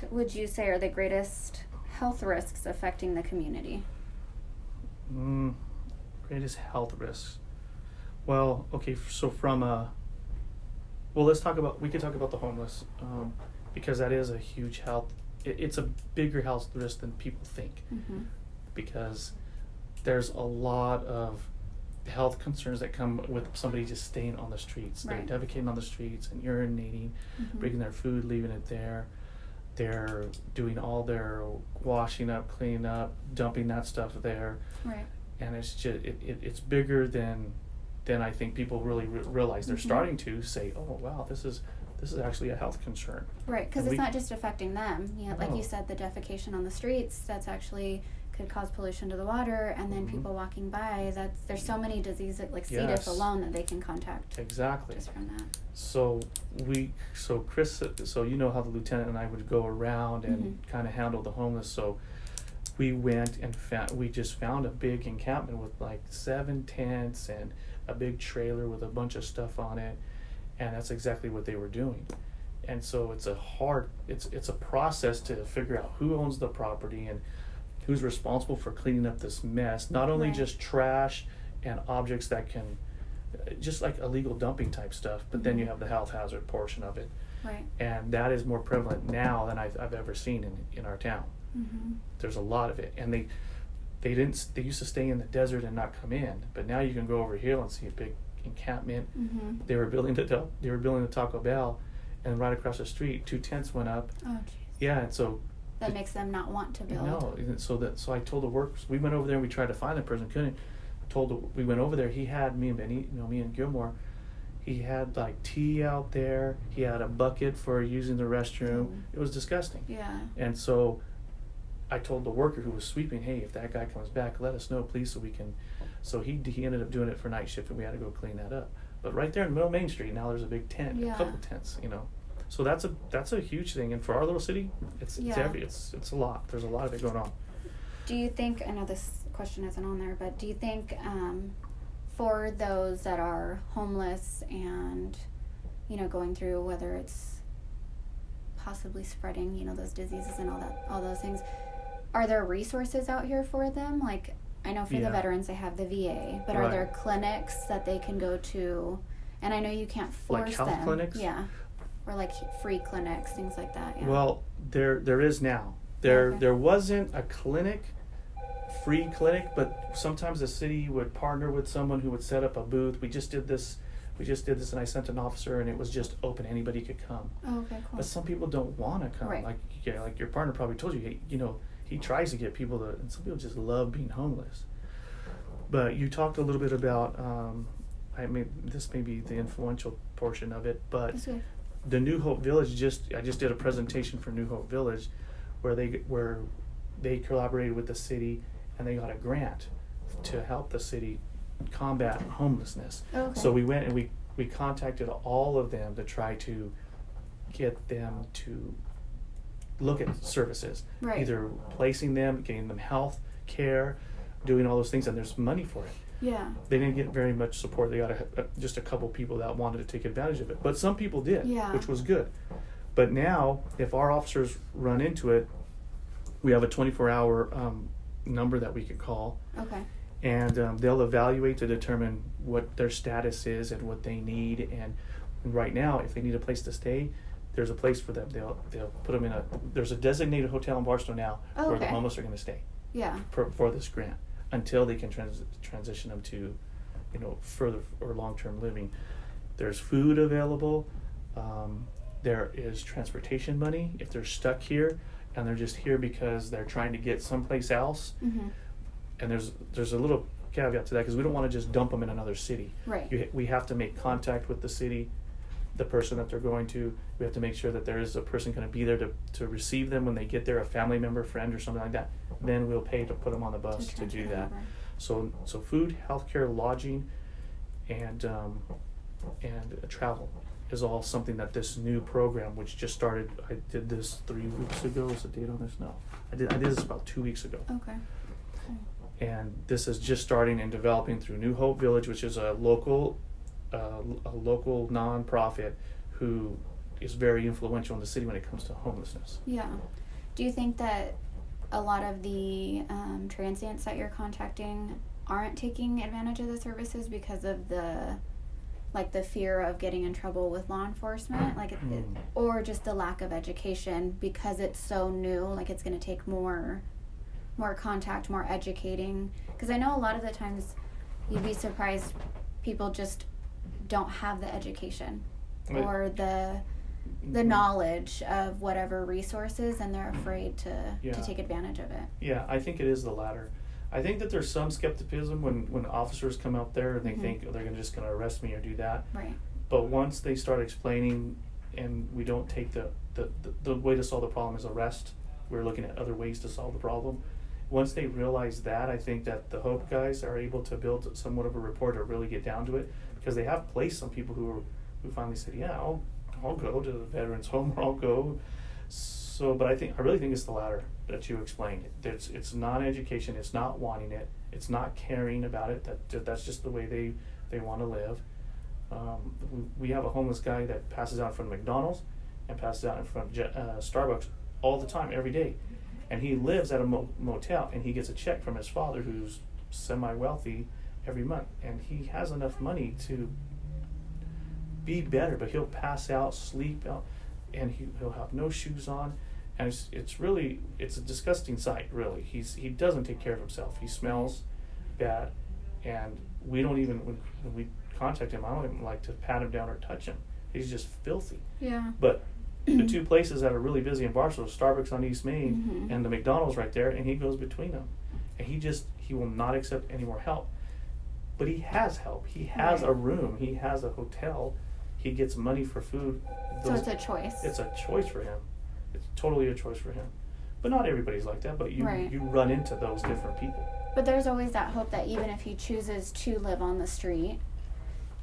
What would you say are the greatest health risks affecting the community? Greatest health risks. Well, okay, so we could talk about the homeless, because that is a huge health, it's a bigger health risk than people think, because there's a lot of health concerns that come with somebody just staying on the streets. Right. They're defecating on the streets and urinating, bringing their food, leaving it there. They're doing all their washing up, cleaning up, dumping that stuff there. Right. And it's just it's bigger than I think people really realize. They're starting to say, oh wow, this is actually a health concern. Right, because it's not just affecting them. Yeah, like you said, the defecation on the streets, that's actually could cause pollution to the water, and then people walking by, there's so many diseases like C. diff alone that they can contact. Exactly. Just from that. So Chris, you know how the lieutenant and I would go around and kind of handle the homeless. So we went and we just found a big encampment with like 7 tents and a big trailer with a bunch of stuff on it, and that's exactly what they were doing. And so it's a process to figure out who owns the property and who's responsible for cleaning up this mess. Not only just trash and objects that can, just like illegal dumping type stuff, but then you have the health hazard portion of it. Right. And that is more prevalent now than I've ever seen in our town. There's a lot of it, and they used to stay in the desert and not come in, but now you can go over here and see a big encampment. They were building the Taco Bell, and right across the street 2 tents went up. Oh, geez. Yeah, and so that makes them not want to build. No, so I told the workers, we went over there and we tried to find the person, couldn't. We went over there. He had me and Benny, me and Gilmore. He had like tea out there. He had a bucket for using the restroom. It was disgusting. Yeah. And so I told the worker who was sweeping, hey, if that guy comes back, let us know, please, so we can. So he ended up doing it for night shift, and we had to go clean that up. But right there in the middle of Main Street, now there's a big tent, a couple tents, So that's a huge thing, and for our little city, it's a lot. There's a lot of it going on. Do you think, I know this question isn't on there, but do you think for those that are homeless and going through, whether it's possibly spreading those diseases and all those things, are there resources out here for them? Like, I know for the veterans they have the VA, but are there clinics that they can go to? And I know you can't force them. Like health clinics? Yeah. Or like free clinics, things like that. Yeah. Well, there is now. There wasn't a free clinic, but sometimes the city would partner with someone who would set up a booth. We just did this, and I sent an officer, and it was just open. Anybody could come. Oh, okay, cool. But some people don't want to come. Right. Like your partner probably told you, he tries to get people to, and some people just love being homeless. But you talked a little bit about, this may be the influential portion of it, but the New Hope Village, I just did a presentation for New Hope Village where they collaborated with the city, and they got a grant to help the city combat homelessness. Okay. So we went and we contacted all of them to try to get them to look at services, either placing them, getting them health care, doing all those things, and there's money for it. Yeah. They didn't get very much support. They got just a couple people that wanted to take advantage of it, but some people did, which was good. But now, if our officers run into it, we have a 24-hour number that we could call. Okay. And they'll evaluate to determine what their status is and what they need. And right now, if they need a place to stay, there's a place for them. They'll put them in there's a designated hotel in Barstow now where the homeless are going to stay. Yeah. For this grant until they can transition them to, further or long-term living. There's food available. There is transportation money if they're stuck here and they're just here because they're trying to get someplace else. Mm-hmm. And there's a little caveat to that because we don't want to just dump them in another city. Right. We have to make contact with the city, the person that they're going to. We have to make sure that there is a person going to be there to receive them when they get there, a family member, friend, or something like that. Then we'll pay to put them on the bus to do that. So food, healthcare, lodging, and travel is all something that this new program, which just started, I did this 3 weeks ago. Is the date on this? No. I did this about 2 weeks ago. Okay. And this is just starting and developing through New Hope Village, which is a local nonprofit who is very influential in the city when it comes to homelessness. Yeah. Do you think that a lot of the transients that you're contacting aren't taking advantage of the services because of the fear of getting in trouble with law enforcement, or just the lack of education because it's so new, like it's going to take more contact, more educating? Because I know a lot of the times you'd be surprised people just don't have the education or the knowledge of whatever resources, and they're afraid to take advantage of it. Yeah, I think it is the latter. I think that there's some skepticism when officers come out there and they think they're just going to arrest me or do that. Right. But once they start explaining, and we don't take the way to solve the problem is arrest, we're looking at other ways to solve the problem. Once they realize that, I think that the Hope guys are able to build somewhat of a rapport to really get down to it, because they have placed some people who finally said, yeah, I'll go to the veterans home, or I'll go. So, but I really think it's the latter that you explained. It's not education. It's not wanting it. It's not caring about it. That's just the way they want to live. We have a homeless guy that passes out in front of McDonald's and passes out in front of Starbucks all the time, every day. And he lives at a motel, and he gets a check from his father, who's semi-wealthy, every month. And he has enough money to be better, but he'll pass out, sleep out, and he'll have no shoes on. And it's a disgusting sight, really. He doesn't take care of himself. He smells bad, and we don't even, when we contact him, I don't even like to pat him down or touch him. He's just filthy. Yeah. But the two places that are really busy in Barstow, Starbucks on East Main and the McDonald's right there, and he goes between them. And he will not accept any more help. But he has help. He has a room. He has a hotel. He gets money for food. So it's a choice. It's a choice for him. It's totally a choice for him. But not everybody's like that, but you run into those different people. But there's always that hope that even if he chooses to live on the street,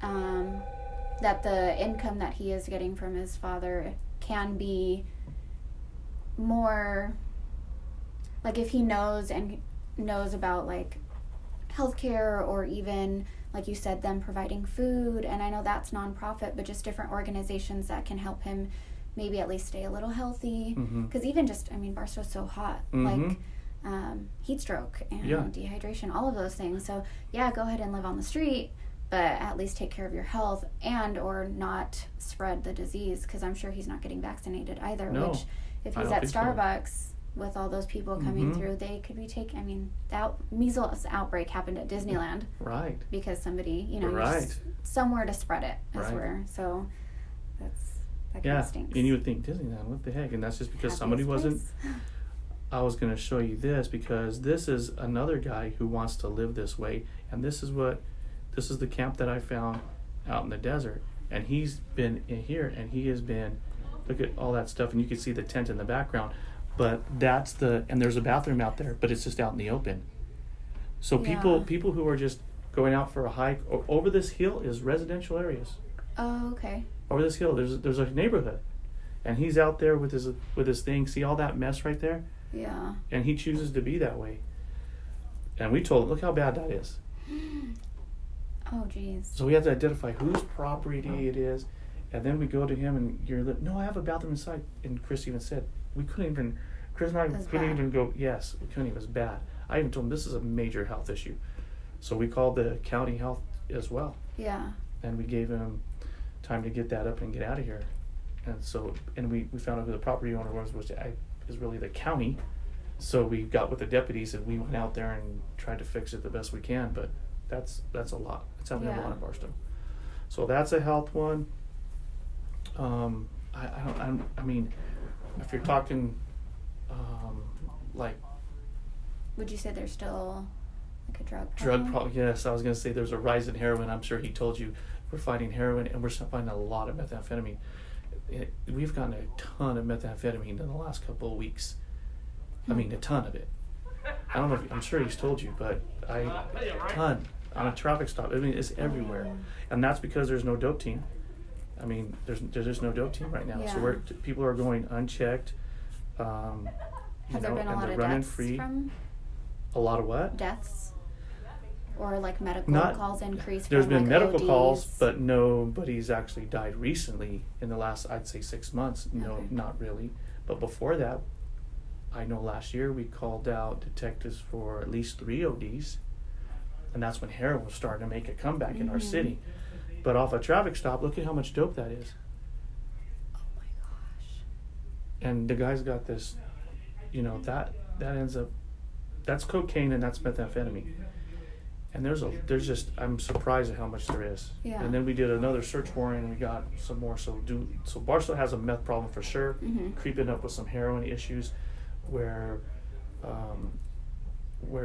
that the income that he is getting from his father can be more, like if he knows about like healthcare, or even like you said, them providing food, and I know that's nonprofit, but just different organizations that can help him maybe at least stay a little healthy. Because even just, Barstow's so hot, like heat stroke and dehydration, all of those things. So yeah, go ahead and live on the street, but at least take care of your health and or not spread the disease, because I'm sure he's not getting vaccinated either. No, which if he's at Starbucks with all those people coming through, they could be taking, the measles outbreak happened at Disneyland. Right. Because somebody, just somewhere to spread it is where, so that kind of stinks. And you would think, Disneyland, what the heck? And that's just because somebody wasn't. I was going to show you this, because this is another guy who wants to live this way, and this is the camp that I found out in the desert. And he's been in here, and he has been, look at all that stuff, and you can see the tent in the background. But and there's a bathroom out there, but it's just out in the open. So people who are just going out for a hike, over this hill is residential areas. Oh, okay. Over this hill, there's a neighborhood, and he's out there with his thing. See all that mess right there? Yeah. And he chooses to be that way. And we told him, look how bad that is. Oh, jeez. So we have to identify whose property it is, and then we go to him, and you're like, no, I have a bathroom inside. And Chris even said, Chris and I couldn't even go, yes, we couldn't even, it was bad. I even told him this is a major health issue. So we called the county health as well. Yeah. And we gave him time to get that up and get out of here. And we found out who the property owner was, which is really the county. So we got with the deputies, and we went out there and tried to fix it the best we can, but that's a lot. It's happening a lot in Barstow. So that's a health one. If you're talking, would you say there's still like a drug problem? Yes, I was going to say there's a rise in heroin. I'm sure he told you we're fighting heroin, and we're finding a lot of methamphetamine. We've gotten a ton of methamphetamine in the last couple of weeks. A ton of it. I don't know I'm sure he's told you, but a ton on a traffic stop. It's everywhere. And that's because there's no dope team. There's just no dope team right now. Yeah. So people are going unchecked. Has there been a lot of running deaths free. from? A lot of what? Deaths? or like medical Not- calls increase There's from been like medical ODs? calls, but nobody's actually died recently in the last, I'd say, 6 months. No, Okay. not really. But before that, I know last year we called out detectives for at least 3 ODs, and that's when heroin was starting to make a comeback in our Mhm. city. But off a traffic stop, look at how much dope that is. Oh my gosh. And the guy's got this, that ends up, that's cocaine and that's methamphetamine. And there's just, I'm surprised at how much there is. Yeah. And then we did another search warrant and we got some more. So Barstow has a meth problem for sure, Mhm. creeping up with some heroin issues where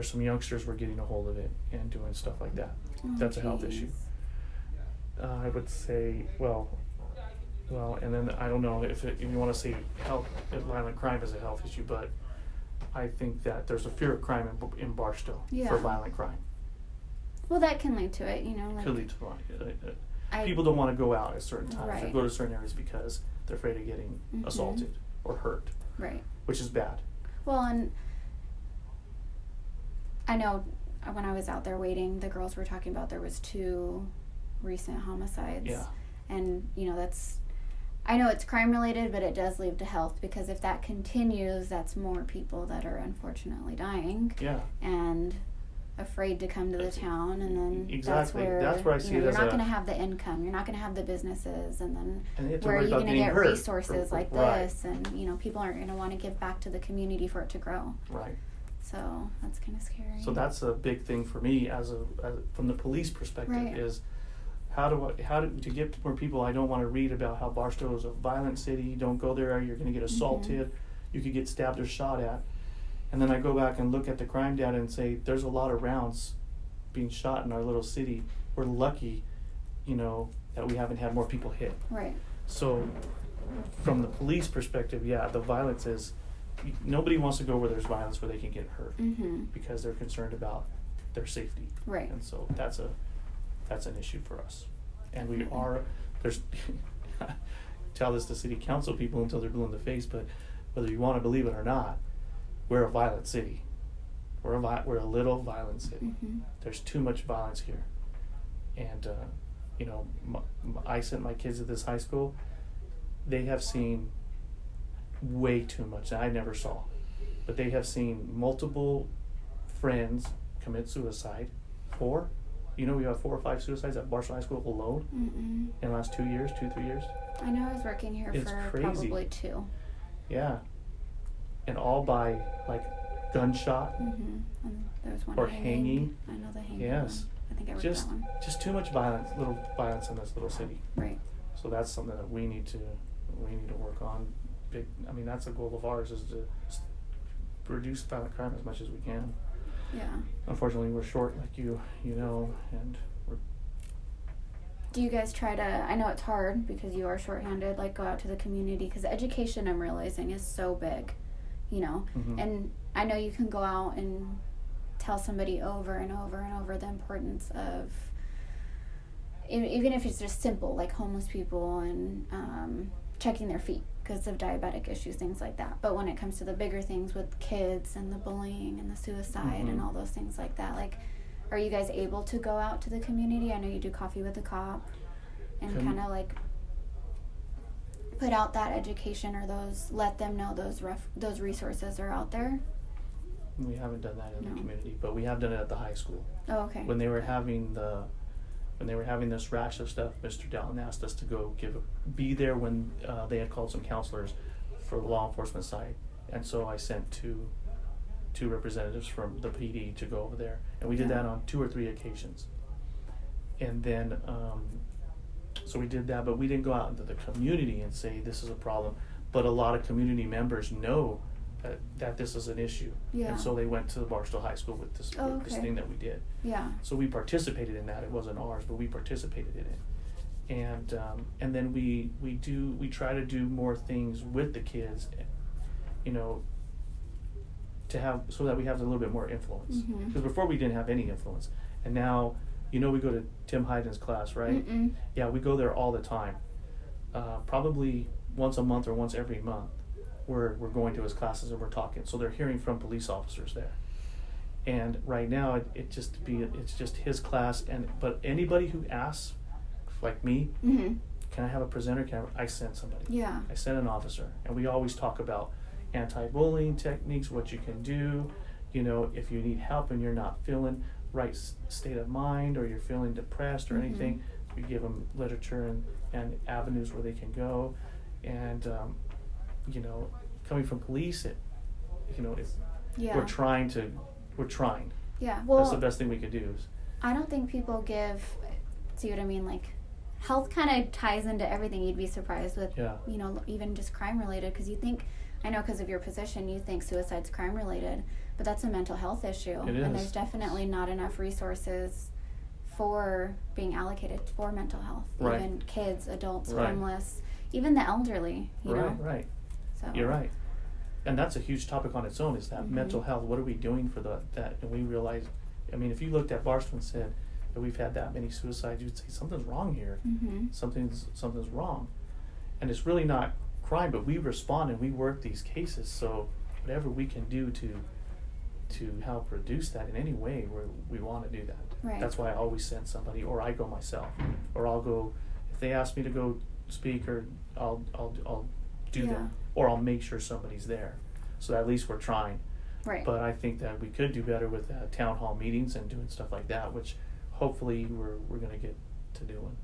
some youngsters were getting a hold of it and doing stuff like that. Oh, That's a health geez. issue. I would say, well, and then I don't know if you want to say if violent crime is a health issue, but I think that there's a fear of crime in Barstow Yeah. for violent crime. Well, that can lead to it, like Could lead to violent. I, People don't want to go out at certain times or Right. go to certain areas because they're afraid of getting Mhm. assaulted or hurt, right. which is bad. Well, and I know when I was out there waiting, the girls were talking about there was 2 recent homicides. Yeah. And, I know it's crime related, but it does lead to health, because if that continues, that's more people that are unfortunately dying Yeah. and afraid to come to the town, and then Exactly. that's where I see it you're as not going to have the income, you're not going to have the businesses, and then And they have to where are worry you about going to getting get hurt. resources like Right. this, and people aren't going to want to give back to the community for it to grow. Right. So that's kind of scary. So that's a big thing for me as from the police perspective Right. is to get more people. I don't want to read about how Barstow is a violent city. Don't go there. You're going to get assaulted. You could get stabbed or shot at. And then I go back and look at the crime data and say there's a lot of rounds being shot in our little city. We're lucky, that we haven't had more people hit. Right. So from the police perspective, yeah, the violence is, nobody wants to go where there's violence where they can get hurt Mhm. because they're concerned about their safety. Right. And so that's an issue for us. And we Definitely. are, tell this to city council people until they're blue in the face, but whether you want to believe it or not, we're a violent city. We're a little violent city. Mhm. There's too much violence here. And, I sent my kids to this high school. They have seen way too much that I never saw. But they have seen multiple friends commit suicide. 4? We have 4 or 5 suicides at Barstow High School alone Mm-mm. in the last 2 years, 2-3 years. I know I was working here It's for crazy. probably 2. Yeah. And all by, gunshot. Mm-hmm. And there was one Or hanging. I know the hanging Yes. one. I think I worked Just that one. just too much little violence in this little city. Right. So that's something that we need to work on. That's a goal of ours, is to reduce violent crime as much as we can. Yeah. Unfortunately, we're short, like and we're. Do you guys try to, I know it's hard because you are shorthanded, go out to the community, because education, I'm realizing, is so big, Mhm. and I know you can go out and tell somebody over and over and over the importance of, even if it's just simple, like homeless people and checking their feet because of diabetic issues, things like that. But when it comes to the bigger things with kids and the bullying and the suicide and Mhm. all those things like that, are you guys able to go out to the community? I know you do Coffee with the Cop and kind of put out that education, or let them know those resources are out there. We haven't done that in No. the community, but we have done it at the high school. Oh, okay. When they were having this rash of stuff, Mr. Dowling asked us to go be there when they had called some counselors for the law enforcement side, and so I sent two representatives from the PD to go over there, and we did Yeah. that on 2 or 3 occasions. And then, so we did that, but we didn't go out into the community and say this is a problem. But a lot of community members know that this is an issue, Yeah. and so they went to the Barstow High School with this Oh, this okay. thing that we did. Yeah. So we participated in that. It wasn't ours, but we participated in it. And then we try to do more things with the kids, to have, so that we have a little bit more influence. Mhm. Because before we didn't have any influence, and now we go to Tim Hyden's class, right? Mm-mm. Yeah, we go there all the time. Probably once a month or once every month, we're going to his classes and we're talking. So they're hearing from police officers there. And right now, it's just his class. But anybody who asks, like me, Mm-hmm. can I have a presenter? I send somebody. Yeah. I send an officer, and we always talk about anti-bullying techniques, what you can do. If you need help and you're not feeling right state of mind, or you're feeling depressed or Mm-hmm. anything, we give them literature and avenues where they can go. And coming from police, it's Yeah. we're trying. Yeah. That's Well, the best thing we could do. I don't think people see what I mean? Like, health kind of ties into everything. You'd be surprised with, Yeah. even just crime related, because you think, I know because of your position, you think suicide's crime related, but that's a mental health issue. It is. And there's definitely not enough resources for being allocated for mental health. Right. Even kids, adults, Right. homeless, even the elderly, you know? Right. So. You're right. And that's a huge topic on its own, is that Mhm. mental health. What are we doing for that? And we realize, if you looked at Barstow and said that we've had that many suicides, you'd say something's wrong here. Mm-hmm. Something's wrong. And it's really not crime, but we respond and we work these cases. So whatever we can do to help reduce that in any way, we want to do that. Right. That's why I always send somebody, or I go myself, or I'll go if they ask me to go speak, or I'll do Yeah. that, or I'll make sure somebody's there. So at least we're trying. Right. But I think that we could do better with town hall meetings and doing stuff like that, which hopefully we're going to get to doing.